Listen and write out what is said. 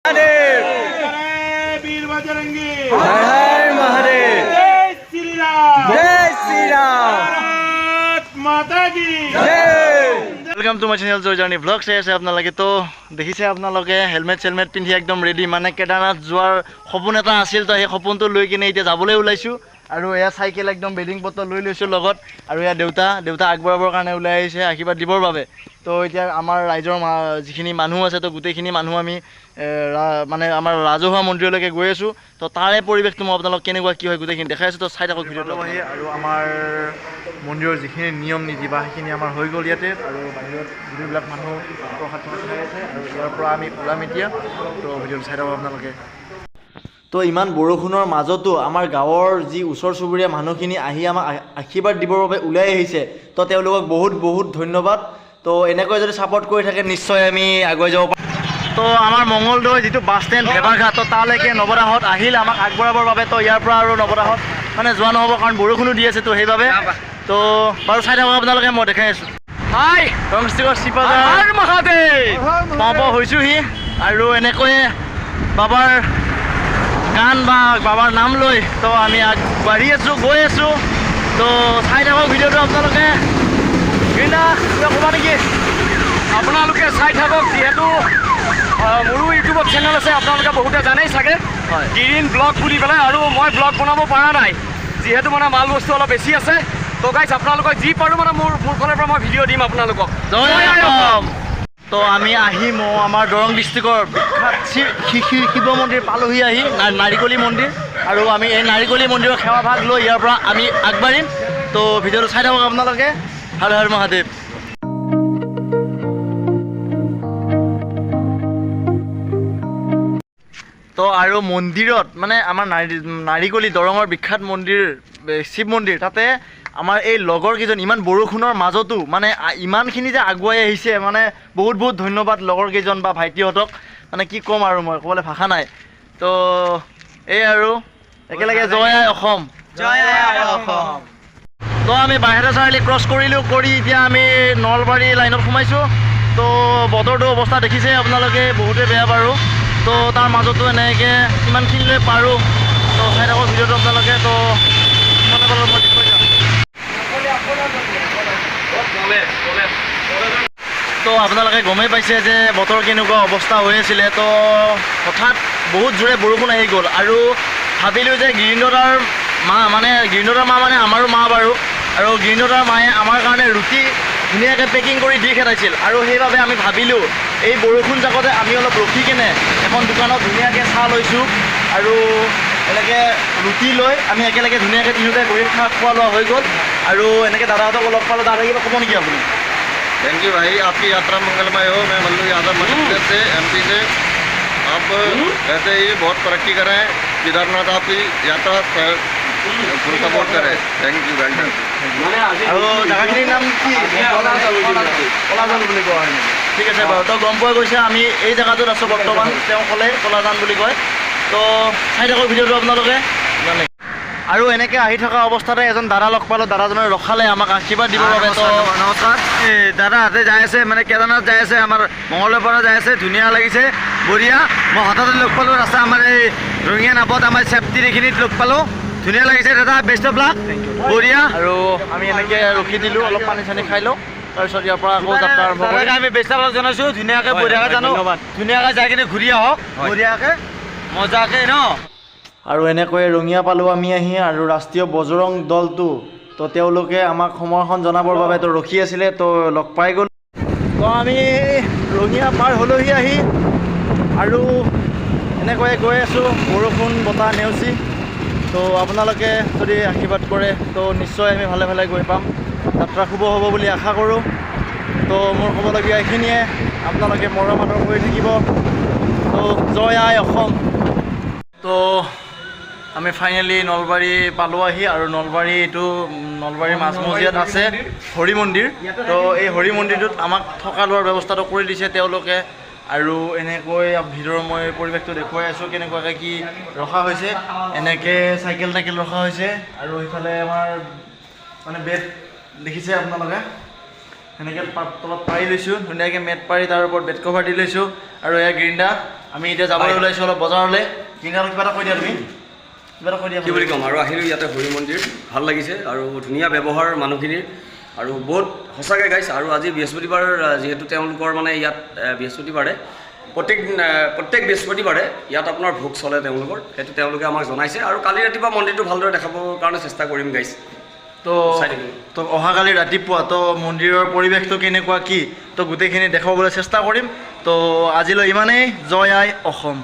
महादेव वीर बजरंगी हर हर महादेव जय श्री राम भारत माता की welcome to my channel जय जर्नी ब्लॉग से আছে আপোনালোকে তো দেখিছে আপোনালোকে হেলমেট সেলমেট পিন্ধি একদম ৰেডি মানে কেদাৰনাথ যোৱাৰ সপোন এটা আছিল তো সেই সপোনটো লৈ কিনে এতিয়া যাবলৈ ওলাইছো আৰু এয়া সাইকেল একদম বেডিং পত্ৰ লৈ লৈছো লগত আৰু এয়া দেউতা আগবঢ়াবৰ কাৰণে ওলাই আহিছে আশীৰ্বাদ দিবৰ বাবে তো এতিয়া আমাৰ ৰাইজৰ যিখিনি মানুহ আছে তো গোটেইখিনি মানুহ আমি মানে আমাৰ ৰাজহুৱা মন্দিৰলৈকে গৈ আছো তো তাৰে পৰিৱেশটো মই আপোনালোক কেনেকুৱা কি হয় গোটেইখিনি দেখাই আছো তো চাই থাকক ভিডিঅ'টো আৰু আমাৰ মন্দিৰৰ যিখিনি নিয়ম নীতি বা সেইখিনি আমাৰ হৈ গ'ল ইয়াতে আৰু বাহিৰত যিবিলাক মানুহ প্ৰসাদ খাই আছে আৰু ইয়াৰ পৰা আমি ওলাম এতিয়া তো ভিডিঅ'টো চাই থাকক আপোনালোকে তো ইমান বৰষুণৰ মাজতো আমাৰ গাঁৱৰ যি ওচৰ চুবুৰীয়া মানুহখিনি আহি আমাক আশীৰ্বাদ দিবৰ বাবে ওলাই আহিছে তো তেওঁলোকক বহুত বহুত ধন্যবাদ তো এনেকৈ যদি ছাপোৰ্ট কৰি থাকে নিশ্চয় আমি আগুৱাই যাব পাৰিম তো আমাৰ মঙ্গলদৈ যিটো বাছ ষ্টেণ্ড ভেবাঘাট তো তালৈকে নৱদাহঁত আহিল আমাক আগবঢ়াবৰ বাবে তো ইয়াৰ পৰা আৰু নৱদাহঁত মানে যোৱা নহ'ব কাৰণ বৰষুণো দি আছে তো সেইবাবে তো বাৰু চাই থাকক আপোনালোকে মই দেখাই আছোঁ হাই ৰংষ্টিকৰ শিপাজাৰ মহাদেৱ পাব হৈছোহি আৰু এনেকৈ বাবাৰ গান বা বাবাৰ নাম লৈ তো আমি আগবাঢ়ি আছোঁ গৈ আছোঁ তো চাই থাকক ভিডিঅ'টো আপোনালোকে ক'বা নেকি আপোনালোকে চাই থাকক যিহেতু মোৰো ইউটিউবত চেনেল আছে আপোনালোকে বহুতে জানেই চাগে গ্ৰীণ ব্লগ বুলি পেলাই আৰু মই ব্লগ বনাব পৰা নাই যিহেতু মানে মাল বস্তু অলপ বেছি আছে তো গাইজ আপোনালোকক যি পাৰোঁ মানে মোৰ ফালৰ পৰা মই ভিডিঅ' দিম আপোনালোকক তো আমি আহিম আমাৰ দৰং ডিষ্ট্ৰিক্টৰ বিখ্যাত শিৱ মন্দিৰ পালোহি আহি নাৰিকলি মন্দিৰ আৰু আমি এই নাৰিকলি মন্দিৰৰ সেৱা ভাগ লৈ ইয়াৰ পৰা আমি আগবাঢ়িম তো ভিডিঅ'টো চাই থাকক আপোনালোকে হৰ হৰ মহাদেৱ তো আৰু মন্দিৰত মানে আমাৰ নাৰিকলি দৰঙৰ বিখ্যাত মন্দিৰ শিৱ মন্দিৰ তাতে আমাৰ এই লগৰ কেইজন ইমান বৰষুণৰ মাজতো মানে ইমানখিনি যে আগুৱাই আহিছে মানে বহুত বহুত ধন্যবাদ লগৰ কেইজন বা ভাইটিহঁতক মানে কি ক'ম আৰু মই ক'বলৈ ভাষা নাই তো এই আৰু একেলগে জয় আই অসম জয় আই অসম তো আমি বাহিৰা চাৰিআলি ক্ৰছ কৰিলোঁ কৰি এতিয়া আমি নলবাৰী লাইনত সোমাইছোঁ তো বতৰটো অৱস্থা দেখিছে আপোনালোকে বহুতে বেয়া বাৰু তো তাৰ মাজতো এনেকৈ কিমানখিনিলৈ পাৰোঁ তো চাই থাকক ভিডিঅ'টো আপোনালোকে তো মানে বাৰু মই দেখুৱাই যাম তো আপোনালোকে গমেই পাইছে যে বতৰ কেনেকুৱা অৱস্থা হৈ আছিলে তো হঠাৎ বহুত জোৰে বৰষুণ আহি গ'ল আৰু ভাবিলোঁ যে গিৰিন্দৰ মা মানে আমাৰো মা বাৰু আৰু গিৰিন্দৰ মায়ে আমাৰ কাৰণে ৰুটি ধুনীয়াকৈ পেকিং কৰি দি খেদাইছিল আৰু সেইবাবে আমি ভাবিলোঁ এই বৰষুণ জাকতে আমি অলপ ৰখি কেনে এখন দোকানত ধুনীয়াকৈ চাহ লৈছোঁ আৰু এনেকৈ ৰুটি লৈ আমি একেলগে ধুনীয়াকৈ তিনিওটাই গৈ খোৱা লোৱা হৈ গ'ল আৰু এনেকৈ দাদাহঁতক লগ পালোঁ দাদা কিবা ক'ব নেকি আপুনি थैंक यू भाई आपकी यात्रा मंगलमय हो मैं मल्लू यादव मध्य प्रदेश से एमपी से आप ऐसे ही बहुत तरक्की करें केदारनाथ आपकी यात्रा फुल सपोर्ट करें थैंक यू वेलकम আৰু জেগাখিনিৰ নাম কি কলাজান বুলি কোৱা হয় ঠিক আছে বাৰু তো গম পোৱা গৈছে আমি এই জেগাটোত আছোঁ বৰ্তমান তেওঁ ক'লে কলাজান বুলি কয় তো চাই থাকক ভিডিঅ'টো আপোনালোকে জানে আৰু এনেকৈ আহি থকা অৱস্থাতে এজন দাদা লগ পালোঁ দাদাজনে ৰখালে আমাক আশীৰ্বাদ দিবৰ বাবে তো নমস্কাৰ এই দাদাহঁতে যাই আছে মানে কেদাৰনাথ যাই আছে আমাৰ মঙলৰ পৰা যাই আছে ধুনীয়া লাগিছে বঢ়িয়া মই হঠাতে লগ পালোঁ ৰাস্তা আমাৰ এই ৰঙীয়া নাপত আমাৰ চেফটিৰ এইখিনিত লগ পালোঁ ধুনীয়া লাগিছে দাদা বেষ্ট অফ লাক বঢ়িয়া আৰু আমি এনেকৈ ৰখি দিলোঁ অলপ পানী চানী খাই লওঁ তাৰপিছত ইয়াৰ পৰা আকৌ যাত্ৰা আৰম্ভ কৰি আমি বেষ্ট অফ লাক জনাইছোঁ ধুনীয়াকৈ বঢ়িয়াকৈ জানো ধুনীয়াকৈ যাই কিনে ঘূৰি আহক বঢ়িয়াকৈ মজাকৈ ন আৰু এনেকৈ ৰঙিয়া পালোঁ আমি আহি আৰু ৰাষ্ট্ৰীয় বজৰং দলটো তো তেওঁলোকে আমাক সমৰ্থন জনাবৰ বাবে তো ৰখি আছিলে তো লগ পাই গ'ল তো আমি ৰঙিয়া পাৰ হ'লোহি আহি আৰু এনেকৈয়ে গৈ আছোঁ বৰষুণ বতাহ নেওচি তো আপোনালোকে যদি আশীৰ্বাদ কৰে তো নিশ্চয় আমি ভালে ভালে গৈ পাম যাত্ৰা শুভ হ'ব বুলি আশা কৰোঁ তো মোৰ ক'বলগীয়া এইখিনিয়ে আপোনালোকে মৰম আদৰ কৰি থাকিব তো জয় আই অসম তো আমি ফাইনেলি নলবাৰী পালোঁ আহি আৰু নলবাৰীৰ মাজমজিয়াত আছে হৰি মন্দিৰ তো এই হৰি মন্দিৰটোত আমাক থকা লোৱাৰ ব্যৱস্থাটো কৰি দিছে তেওঁলোকে আৰু এনেকৈ ভিতৰৰ মই পৰিৱেশটো দেখুৱাই আছোঁ কেনেকুৱাকৈ কি ৰখা হৈছে এনেকৈ চাইকেল টাইকেল ৰখা হৈছে আৰু সেইফালে আমাৰ মানে বেড দেখিছে আপোনালোকে সেনেকৈ তলত পাৰি লৈছোঁ ধুনীয়াকৈ মেট পাৰি তাৰ ওপৰত বেড কভাৰ দি লৈছোঁ আৰু এয়া গ্ৰিণ্ডা আমি এতিয়া যাবলৈ ওলাইছোঁ অলপ বজাৰলৈ। কিবা এটা কৈ দিয়া তুমি, কিবা এটা কৈ দিয়া। কি বুলি ক'ম আৰু আহিলোঁ ইয়াতে হৰি মন্দিৰ, ভাল লাগিছে আৰু ধুনীয়া ব্যৱহাৰ মানুহখিনিৰ আৰু বহুত সঁচাকৈ গাইছ। আৰু আজি বৃহস্পতিবাৰ যিহেতু তেওঁলোকৰ মানে ইয়াত বৃহস্পতিবাৰে প্ৰত্যেক বৃহস্পতিবাৰে ইয়াত আপোনাৰ ভোগ চলে তেওঁলোকৰ, সেইটো তেওঁলোকে আমাক জনাইছে। আৰু কালি ৰাতিপুৱা মন্দিৰটো ভালদৰে দেখাবৰ কাৰণে চেষ্টা কৰিম গাইছ। তো অহাকালি ৰাতিপুৱা তো মন্দিৰৰ পৰিৱেশটো কেনেকুৱা কি তো গোটেইখিনি দেখুৱাবলৈ চেষ্টা কৰিম। তো আজিলৈ ইমানেই। জয় আই অসম।